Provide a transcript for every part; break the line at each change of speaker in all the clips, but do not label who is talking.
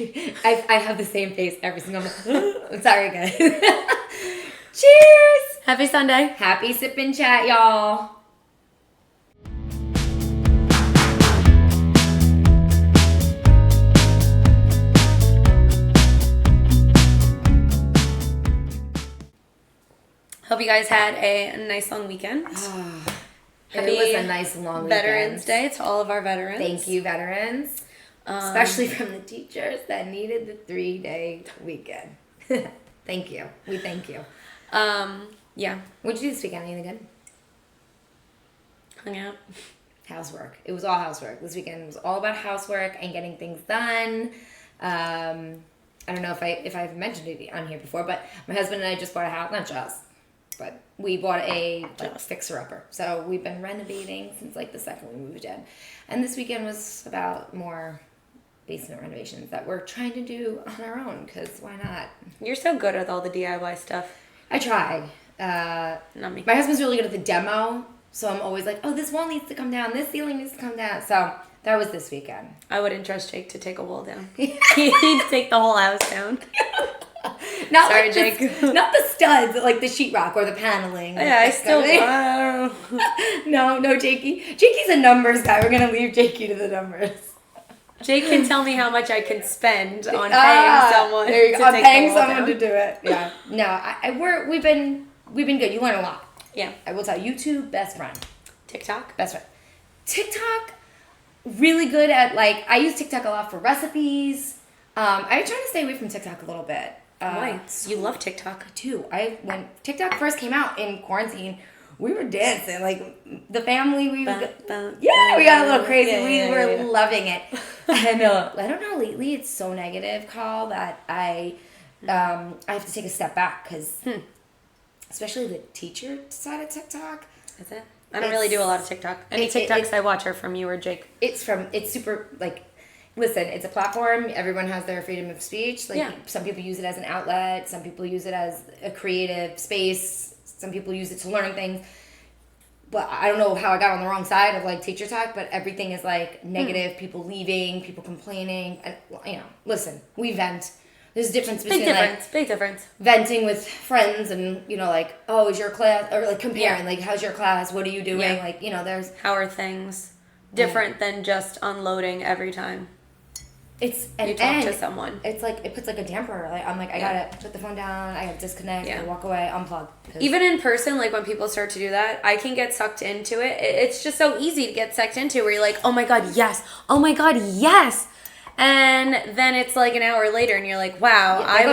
I have the same face every single time. I'm sorry, guys. Cheers!
Happy Sunday.
Happy sip and chat, y'all.
Hope you guys had a nice long weekend.
It was a nice long weekend.
Veterans Day to all of our veterans.
Thank you, veterans. Especially from the teachers that needed the 3-day weekend. Thank you. We thank you.
Yeah.
What'd you do this weekend? Anything good?
Hung out.
Housework. It was all housework. This weekend was all about housework and getting things done. I don't know if I've mentioned it on here before, but my husband and I just bought a house. Not just, but we bought a fixer-upper. So we've been renovating since the second we moved in. And this weekend was about more basement renovations that we're trying to do on our own, because why not?
You're so good with all the DIY stuff.
I try.
Not me.
My husband's really good at the demo, so I'm always like, oh, this wall needs to come down, this ceiling needs to come down. So that was this weekend.
I wouldn't trust Jake to take a wall down. He'd take the whole house down.
Sorry, Jake. Not the studs, like the sheetrock or the paneling.
Yeah, I still.
No, Jakey. Jakey's a numbers guy. We're gonna leave Jakey to the numbers.
Jake can tell me how much I can spend on paying someone.
There you go.
I'm
paying someone to do it. Yeah. No, we've been good. You learn a lot.
Yeah.
I will tell you. YouTube, best friend.
TikTok,
best friend. TikTok, really good at I use TikTok a lot for recipes. I try to stay away from TikTok a little bit.
Why? You love TikTok
too. When TikTok first came out in quarantine, we were dancing the family. We got a little crazy. We were loving it. And I don't know. Lately, it's so negative, Carl, that I have to take a step back because, especially the teacher side of TikTok.
Is it? I don't really do a lot of TikTok. Any TikToks I watch are from you or Jake.
It's super listen, it's a platform. Everyone has their freedom of speech. Some people use it as an outlet. Some people use it as a creative space. Some people use it to learn things. But I don't know how I got on the wrong side of teacher talk, but everything is negative, people leaving, people complaining. And, listen, we vent. There's a difference between
big difference.
Venting with friends and, oh, is your class, or comparing, how's your class? What are you doing?
Yeah.
There's.
How are things different than just unloading every time? You talk to someone.
It's it puts a damper. I'm I gotta put the phone down. I gotta disconnect. I gotta walk away, unplug.
Even in person, when people start to do that, I can get sucked into it. It's just so easy to get sucked into where you're oh my god, yes. Oh my god, yes. And then it's an hour later and you're wow, I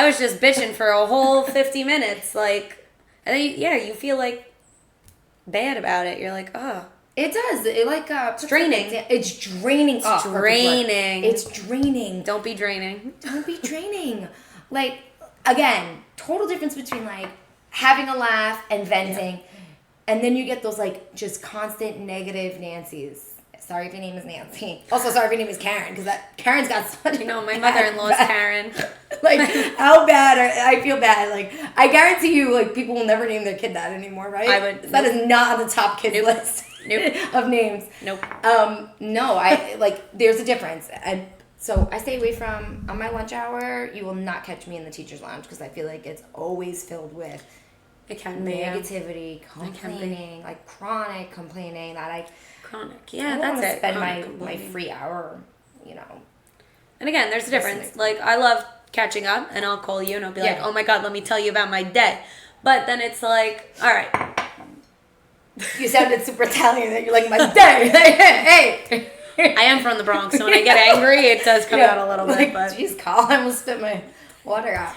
was just bitching for a whole 50 minutes. And then you feel bad about it. You're oh.
It does.
It's draining.
It's draining.
It's draining.
It's draining.
Don't be draining.
Don't be draining. Again, total difference between having a laugh and venting, and then you get those just constant negative Nancys. Sorry if your name is Nancy. Also, sorry if your name is Karen, because Karen's got such.
My mother-in-law is Karen.
How bad? I feel bad. I guarantee you, people will never name their kid that anymore, right?
I would.
That is not on the top kid list.
Nope.
Of names.
Nope.
No, I there's a difference. And so I stay away from, on my lunch hour, you will not catch me in the teacher's lounge because I feel it's always filled with negativity, complaining, chronic complaining
chronic.
I
Yeah,
don't
that's
want to
it.
spend my free hour,
And again, there's a difference. I love catching up and I'll call you and I'll be oh my god, let me tell you about my day. But then it's all right.
You sounded super Italian. And you're my day. Hey.
I am from the Bronx, so when I get angry, it does come out a little bit. But
jeez, Carl, I almost spit my water out.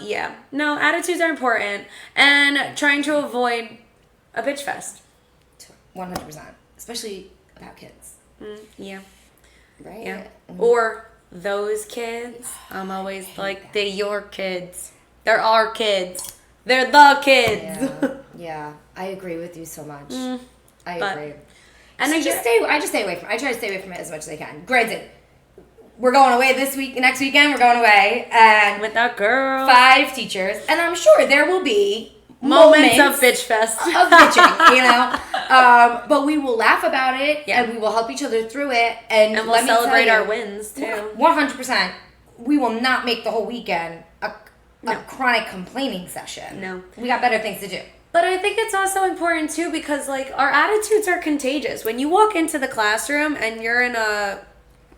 Yeah. No, attitudes are important, and trying to avoid a bitch fest.
100%, especially about kids.
Yeah.
Right.
Yeah. Or those kids. I'm always they're your kids. They're our kids. They're the kids.
Yeah. I agree with you so much. I agree.
And
I just stay away from it. I try to stay away from it as much as I can. Granted, we're going away next weekend we're going away, and
with our girl.
5 teachers, and I'm sure there will be
moments of bitch fest.
of bitching, you know. But we will laugh about it,
Yeah.
and we will help each other through it, and
And we'll
let me tell
celebrate
you,
our wins too.
100%. We will not make the whole weekend a
No.
chronic complaining session.
No.
We got better things to do.
But I think it's also important too because like our attitudes are contagious. When you walk into the classroom and you're in a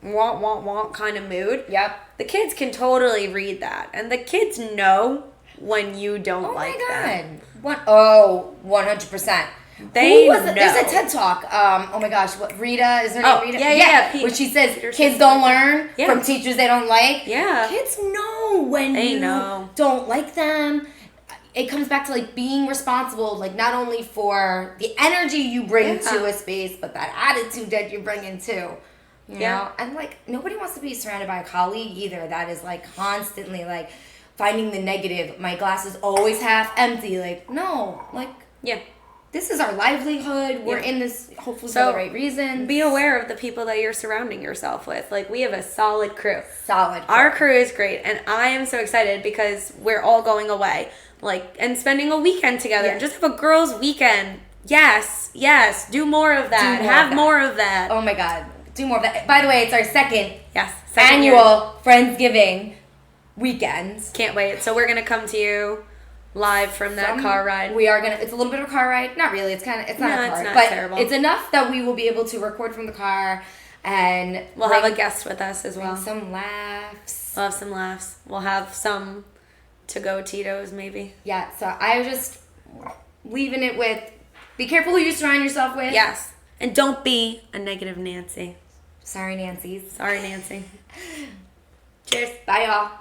want kind of mood,
Yep.
the kids can totally read that. And the kids know when you don't
Oh
like
my
them.
God. 100%.
They
Who was it?
know.
There's a TED Talk. Oh my gosh, what Rita? Is her name
Oh,
Rita?
yeah.
Where she says
Peterson.
kids don't learn
Yeah.
from teachers they don't like.
Yeah.
Kids know when
They
you
know.
don't like them. It comes back to like being responsible, like not only for the energy you bring
Yeah.
to a space, but that attitude that you bring in too. You
Yeah.
know? And like nobody wants to be surrounded by a colleague either that is like constantly like finding the negative. My glass is always half empty. Like, no, like
Yeah.
this is our livelihood. We're
Yeah.
in this hopefully
So,
for the right reasons.
Be aware of the people that you're surrounding yourself with. Like, we have a solid crew.
Solid.
Our crew is great, and I am so excited because we're all going away, like, and spending a weekend together, and
Yes.
just have a girls' weekend. Yes, do more of that.
Do more
Have
of that.
more of that.
Oh my God. Do more of that. By the way, it's our second
Yes, second year.
annual Friendsgiving weekend.
Can't wait. So we're gonna come to you live from that car ride.
We are gonna. It's a little bit of a car ride. Not really. It's not
No,
a car,
it's not
but
terrible.
it's enough that we will be able to record from the car and
We'll
bring-
have a guest with us as
bring
well.
some laughs.
We'll have some laughs. We'll have some to-go Tito's maybe.
Yeah. So I just leaving it with: be careful who you surround yourself with.
Yes. And don't be a negative Nancy.
Sorry, Nancy's.
Sorry, Nancy.
Cheers. Bye, y'all.